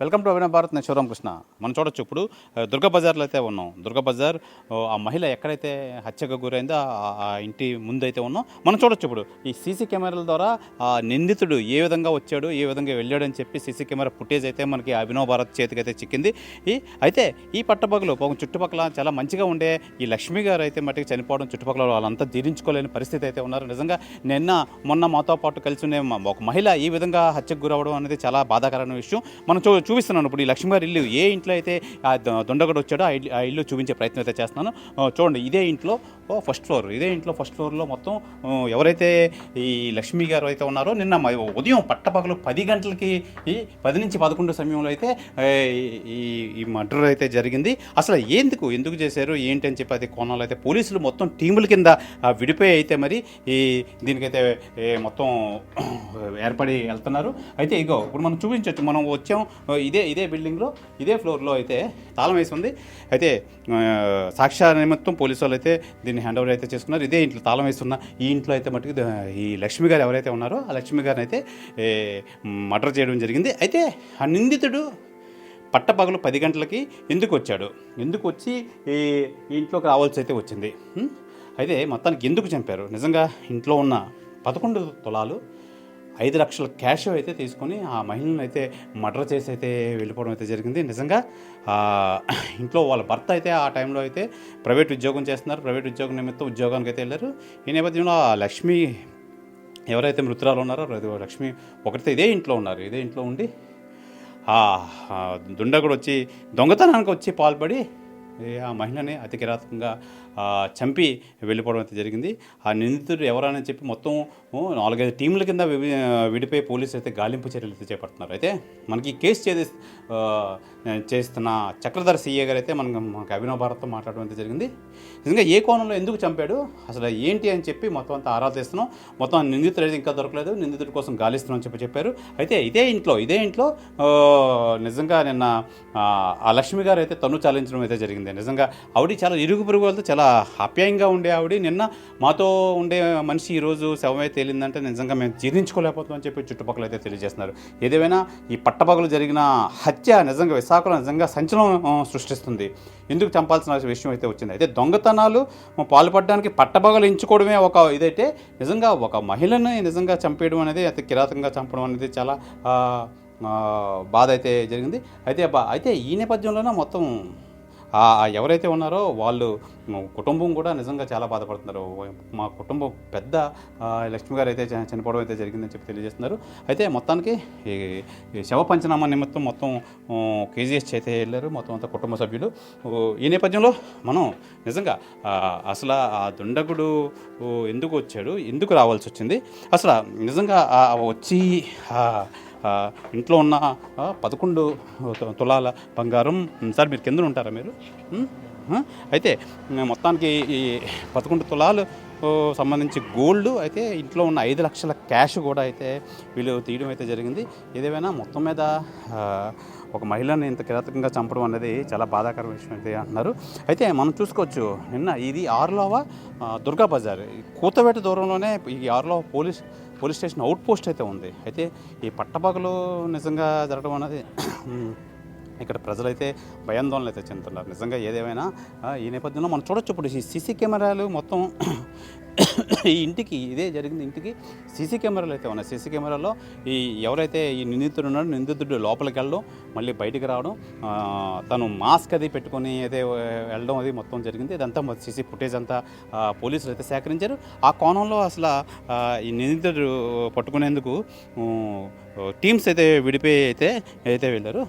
Welcome to Abhinav Bharat. నేను శివరామ్ కృష్ణ. మనం చూడొచ్చు ఇప్పుడు దుర్గా బజార్లో అయితే ఉన్నాం. దుర్గా బజార్ ఆ మహిళ ఎక్కడైతే హత్యకు గురైందో ఆ ఇంటి ముందైతే ఉన్నాం. మనం చూడొచ్చు ఇప్పుడు ఈ సీసీ కెమెరాల ద్వారా ఆ నిందితుడు ఏ విధంగా వచ్చాడు, ఏ విధంగా వెళ్ళాడు అని చెప్పి సీసీ కెమెరా ఫుటేజ్ అయితే మనకి అభినవ్ భారత్ చేతికైతే చిక్కింది. అయితే ఈ పట్టపగలు చుట్టుపక్కల చాలా మంచిగా ఉండే ఈ లక్ష్మి గారు అయితే మట్టికి చనిపోవడం చుట్టుపక్కల వాళ్ళంతా జీర్ణించుకోలేని పరిస్థితి అయితే ఉన్నారు. నిజంగా మొన్న మాతో పాటు కలిసి ఉండే ఒక మహిళ ఈ విధంగా హత్యకు గురవడం అనేది చాలా బాధాకరమైన విషయం. మనం చూపిస్తున్నాను ఇప్పుడు ఈ లక్ష్మి గారి ఇల్లు ఏ ఇంట్లో అయితే ఆ దొండగడు వచ్చాడో ఆ ఇల్లు చూపించే ప్రయత్నం అయితే చేస్తున్నాను. చూడండి, ఇదే ఇంట్లో ఫస్ట్ ఫ్లోర్లో మొత్తం ఎవరైతే ఈ లక్ష్మి గారు అయితే ఉన్నారో నిన్న ఉదయం పట్టపగలు 10 గంటలకి 10 నుంచి 11 సమయంలో అయితే ఈ మర్డర్ అయితే జరిగింది. అసలు ఎందుకు చేశారు ఏంటి అని చెప్పి అది కోణంలో అయితే పోలీసులు మొత్తం టీముల కింద విడిపోయి అయితే మరి దీనికైతే మొత్తం ఏర్పడి వెళ్తున్నారు. అయితే ఇప్పుడు మనం చూపించవచ్చు, మనం వచ్చాం ఇదే బిల్డింగ్లో ఇదే ఫ్లోర్లో అయితే తాళం వేసి ఉంది. అయితే సాక్ష్య నిమిత్తం పోలీసు వాళ్ళు అయితే దీన్ని హ్యాండ్ ఓవర్ అయితే చేసుకున్నారు. ఇదే ఇంట్లో తాళం వేస్తున్న ఈ ఇంట్లో అయితే మటుకు ఈ లక్ష్మి గారు ఎవరైతే ఉన్నారో ఆ లక్ష్మి గారిని అయితే మర్డర్ చేయడం జరిగింది. అయితే ఆ నిందితుడు పట్టపగలు 10 గంటలకి ఎందుకు వచ్చి ఈ ఇంట్లోకి రావాల్సి అయితే వచ్చింది. అయితే మొత్తానికి ఎందుకు చంపారు? నిజంగా ఇంట్లో ఉన్న 11 తులాలు 5 లక్షల క్యాష్ అయితే తీసుకొని ఆ మహిళను అయితే మర్డర్ చేసి అయితే వెళ్ళిపోవడం అయితే జరిగింది. నిజంగా ఇంట్లో వాళ్ళ భర్త అయితే ఆ టైంలో అయితే ప్రైవేట్ ఉద్యోగం చేస్తున్నారు. ప్రైవేట్ ఉద్యోగం నిమిత్తం ఉద్యోగానికి అయితే వెళ్ళారు. ఈ నేపథ్యంలో ఆ లక్ష్మి ఎవరైతే మృతురాలు ఉన్నారో లక్ష్మి ఒకరితో ఇదే ఇంట్లో ఉన్నారు. ఇదే ఇంట్లో ఉండి దుండగుడు వచ్చి దొంగతనానికి వచ్చి పాల్పడి ఆ మహిళని అతి కిరాతకంగా చంపి వెళ్ళిపోవడం అయితే జరిగింది. ఆ నిందితుడు ఎవరని చెప్పి మొత్తం 4-5 టీంల కింద విడిపోయి పోలీసులు అయితే గాలింపు చర్యలు అయితే చేపడుతున్నారు. అయితే మనకి కేసు చేస్తున్న చక్రధర్ సీఏ గారు అయితే మనకు అభినవ్ భారత్తో మాట్లాడడం అయితే జరిగింది. నిజంగా ఏ కోణంలో ఎందుకు చంపాడు, అసలు ఏంటి అని చెప్పి మొత్తం అంతా ఆరా తీస్తున్నాం. మొత్తం నిందితుడు అయితే ఇంకా దొరకలేదు, నిందితుడి కోసం గాలిస్తున్నాం అని చెప్పారు. అయితే ఇదే ఇంట్లో నిజంగా నిన్న ఆ లక్ష్మి గారు అయితే తను చాలించడం అయితే జరిగింది. నిజంగా ఆవిడ చాలా ఇరుగు పొరుగు వాళ్ళతో చాలా ఆప్యాయంగా ఉండే ఆవిడ నిన్న మాతో ఉండే మనిషి ఈరోజు శవమే తేలిందంటే నిజంగా మేము జీర్ణించుకోలేకపోతాం అని చెప్పి చుట్టుపక్కల అయితే తెలియజేస్తున్నారు. ఏదేమైనా ఈ పట్టపగలు జరిగిన హత్య నిజంగా విశాఖలో నిజంగా సంచలనం సృష్టిస్తుంది. ఎందుకు చంపాల్సిన విషయం అయితే వచ్చింది. అయితే దొంగతనాలు పాల్పడడానికి పట్టపగలు ఎంచుకోవడమే ఒక ఇదైతే నిజంగా ఒక మహిళని నిజంగా చంపేయడం అనేది అతి కిరాతకంగా చంపడం అనేది చాలా బాధ అయితే జరిగింది. అయితే ఈ నేపథ్యంలోనే మొత్తం ఎవరైతే ఉన్నారో వాళ్ళు కుటుంబం కూడా నిజంగా చాలా బాధపడుతున్నారు. మా కుటుంబం పెద్ద లక్ష్మి గారు అయితే చనిపోవడం అయితే జరిగిందని చెప్పి తెలియజేస్తున్నారు. అయితే మొత్తానికి ఈ శవ పంచనామా నిమిత్తం మొత్తం కేజీఎస్ అయితే వెళ్ళారు మొత్తం అంతా కుటుంబ సభ్యులు. ఈ నేపథ్యంలో మనం నిజంగా అసలు ఆ దుండగుడు ఎందుకు వచ్చాడు, ఎందుకు రావాల్సి వచ్చింది, అసలు నిజంగా వచ్చి ఇంట్లో ఉన్న 11 తులాల బంగారం. సార్ మీరు కింద ఉంటారా మీరు? అయితే మొత్తానికి ఈ 11 తులాలు సంబంధించి గోల్డ్ అయితే ఇంట్లో ఉన్న 5 లక్షల క్యాష్ కూడా అయితే వీళ్ళు తీయడం అయితే జరిగింది. ఏదేమైనా మొత్తం మీద ఒక మహిళని ఇంత కిరాతకంగా చంపడం అనేది చాలా బాధాకరమైన విషయం అయితే అంటున్నారు. అయితే మనం చూసుకోవచ్చు, నిన్న ఇది ఆరులోవ దుర్గా బజార్ కూతవేట దూరంలోనే ఈ Arilova police station out post అయితే ఉంది. అయితే ఈ పట్టపగలు నిజంగా జరగడం అనేది ఇక్కడ ప్రజలైతే భయాందోళన అయితే చెందుతున్నారు. నిజంగా ఏదేమైనా ఈ నేపథ్యంలో మనం చూడొచ్చు, ఇప్పుడు ఈ సీసీ కెమెరాలు మొత్తం ఈ ఇంటికి ఇదే జరిగింది ఇంటికి సీసీ కెమెరాలు అయితే ఉన్నాయి. సీసీ కెమెరాలో ఈ ఎవరైతే ఈ నిందితుడు ఉన్నాడో నిందితుడు లోపలికి వెళ్ళడం మళ్ళీ బయటికి రావడం, తను మాస్క్ అది పెట్టుకొని అయితే వెళ్ళడం అది మొత్తం జరిగింది. ఇదంతా సీసీ ఫుటేజ్ అంతా పోలీసులు అయితే సేకరించారు. ఆ కోణంలో అసలు ఈ నిందితుడు పట్టుకునేందుకు టీమ్స్ అయితే విడిపోయి అయితే వెళ్ళారు.